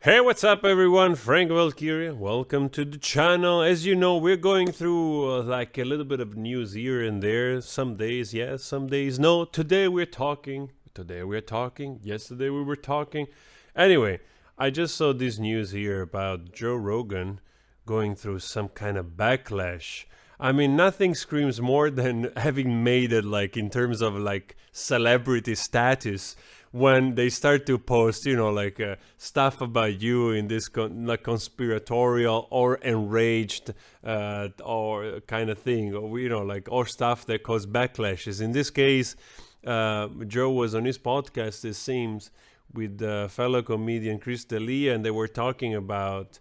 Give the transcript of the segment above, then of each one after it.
Hey, what's up, everyone? Frank Valkyria. Welcome to the channel. As you know, we're going through like a little bit of news here and there. Some days, yes, some days, no. Today we're talking. Yesterday we were talking. Anyway, I just saw this news here about Joe Rogan going through some kind of backlash. I mean, nothing screams more than having made it like in terms of like celebrity status when they start to post, like stuff about you in this like conspiratorial or enraged or kind of thing, or like or stuff that cause backlashes. In this case, Joe was on his podcast, it seems, with fellow comedian Chris D'Elia, and they were talking about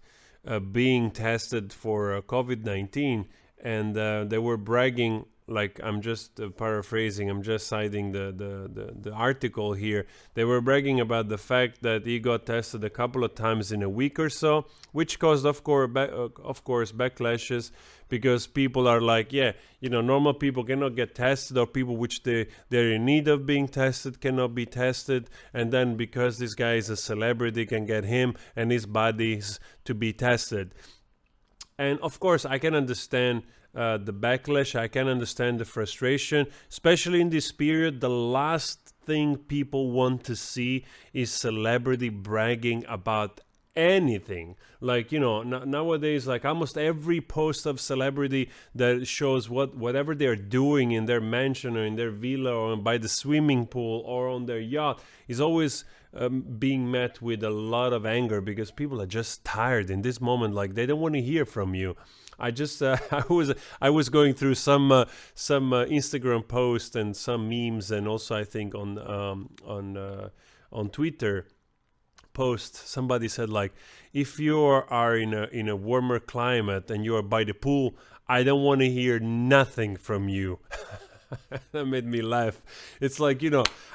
being tested for COVID-19, and they were bragging. Like, I'm just paraphrasing, I'm just citing the article here. They were bragging about the fact that he got tested a couple of times in a week or so, which caused, of course, backlashes, because people are like, yeah, normal people cannot get tested, or people which they're in need of being tested cannot be tested, and then because this guy is a celebrity, can get him and his buddies to be tested. And of course, I can understand the backlash. I can understand the frustration, especially in this period. The last thing people want to see is celebrity bragging about anything. Like, nowadays, like almost every post of celebrity that shows whatever they're doing in their mansion or in their villa or by the swimming pool or on their yacht is always being met with a lot of anger, because people are just tired in this moment. Like, they don't want to hear from you. I just I was going through some Instagram posts and some memes, and also I think on Twitter post, somebody said, like, if you are in a warmer climate and you are by the pool, I don't want to hear nothing from you. That made me laugh. It's like,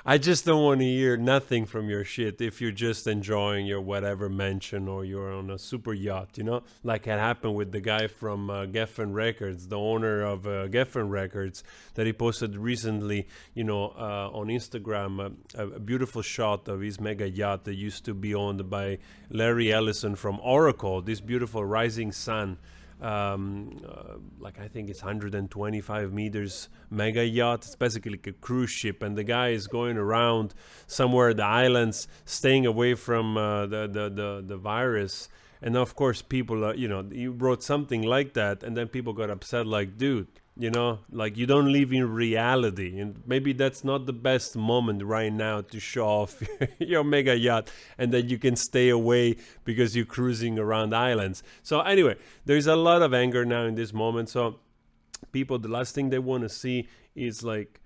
I just don't want to hear nothing from your shit if you're just enjoying your whatever mansion or you're on a super yacht, like it happened with the guy from Geffen Records, the owner of Geffen Records, that he posted recently, on Instagram, a beautiful shot of his mega yacht that used to be owned by Larry Ellison from Oracle, this beautiful rising sun. Like, I think it's 125 meters mega yacht. It's basically like a cruise ship, and the guy is going around somewhere the islands, staying away from the virus. And of course, people, you wrote something like that, and then people got upset, like, dude, like, you don't live in reality, and maybe that's not the best moment right now to show off your mega yacht, and then you can stay away because you're cruising around islands. So anyway, there's a lot of anger now in this moment. So people, the last thing they want to see is like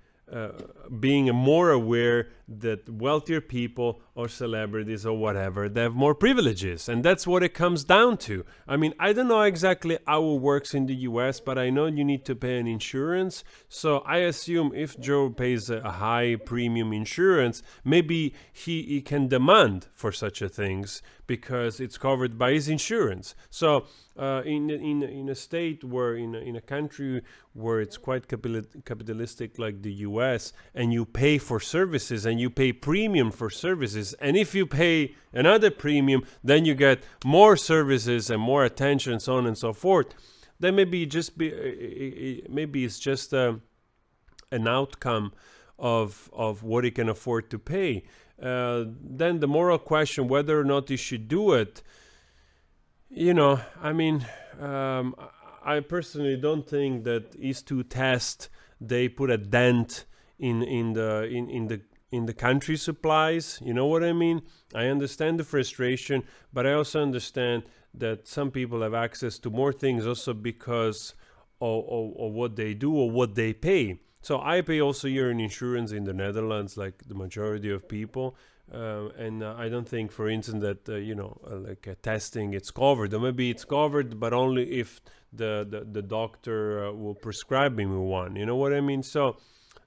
being more aware that wealthier people or celebrities or whatever, they have more privileges, and that's what it comes down to. I mean, I don't know exactly how it works in the US, but I know you need to pay an insurance. So I assume if Joe pays a high premium insurance, maybe he can demand for such a things because it's covered by his insurance. So in a state where in a country where it's quite capitalistic like the US, and you pay for services and you pay premium for services, and if you pay another premium, then you get more services and more attention, so on and so forth, then maybe it's just an outcome of what he can afford to pay. Then the moral question, whether or not he should do it, I mean, I personally don't think that these two tests, they put a dent in the country supplies. You know what I mean? I understand the frustration, but I also understand that some people have access to more things also because of what they do or what they pay. So I pay also here in insurance in the Netherlands, like the majority of people. And I don't think, for instance, that like testing, it's covered. Or maybe it's covered, but only if the doctor will prescribe me one. You know what I mean? So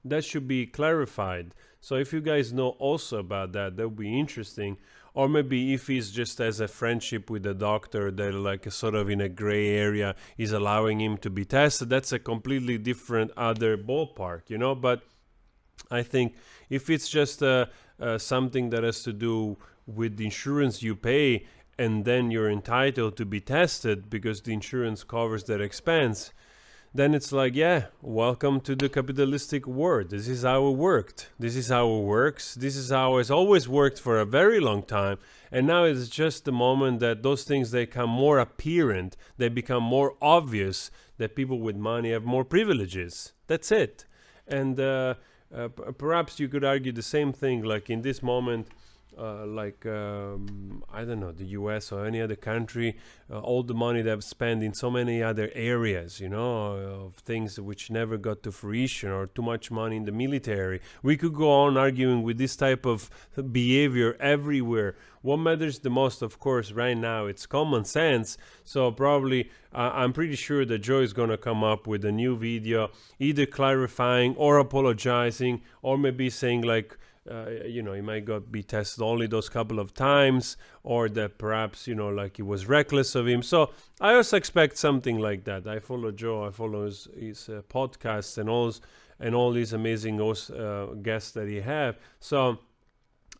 that should be clarified. So if you guys know also about that, that would be interesting. Or maybe if he's just as a friendship with the doctor, that like sort of in a gray area is allowing him to be tested, that's a completely different other ballpark, But I think if it's just something that has to do with the insurance you pay, and then you're entitled to be tested because the insurance covers that expense, then it's like, yeah, welcome to the capitalistic world. This is how it worked. This is how it works. This is how it's always worked for a very long time. And now it's just the moment that those things, they become more apparent. They become more obvious that people with money have more privileges. That's it. And perhaps you could argue the same thing, like in this moment, I don't know, the US or any other country, all the money they've spent in so many other areas, you know, of things which never got to fruition, or too much money in the military. We could go on arguing with this type of behavior everywhere. What matters the most, of course, right now, it's common sense. So probably, I'm pretty sure that Joe is going to come up with a new video, either clarifying or apologizing, or maybe saying like, you know, he might be tested only those couple of times, or that perhaps, you know, like it was reckless of him. So I also expect something like that. I follow Joe, I follow his podcasts and all these amazing guests that he have. So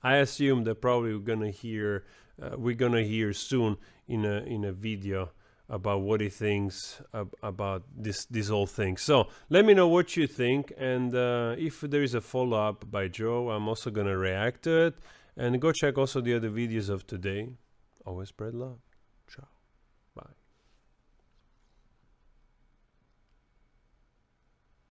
I assume that probably we're gonna hear soon in a video about what he thinks about this whole thing. So let me know what you think, and if there is a follow-up by Joe, I'm also gonna react to it. And go check also the other videos of today. Always spread love. Ciao.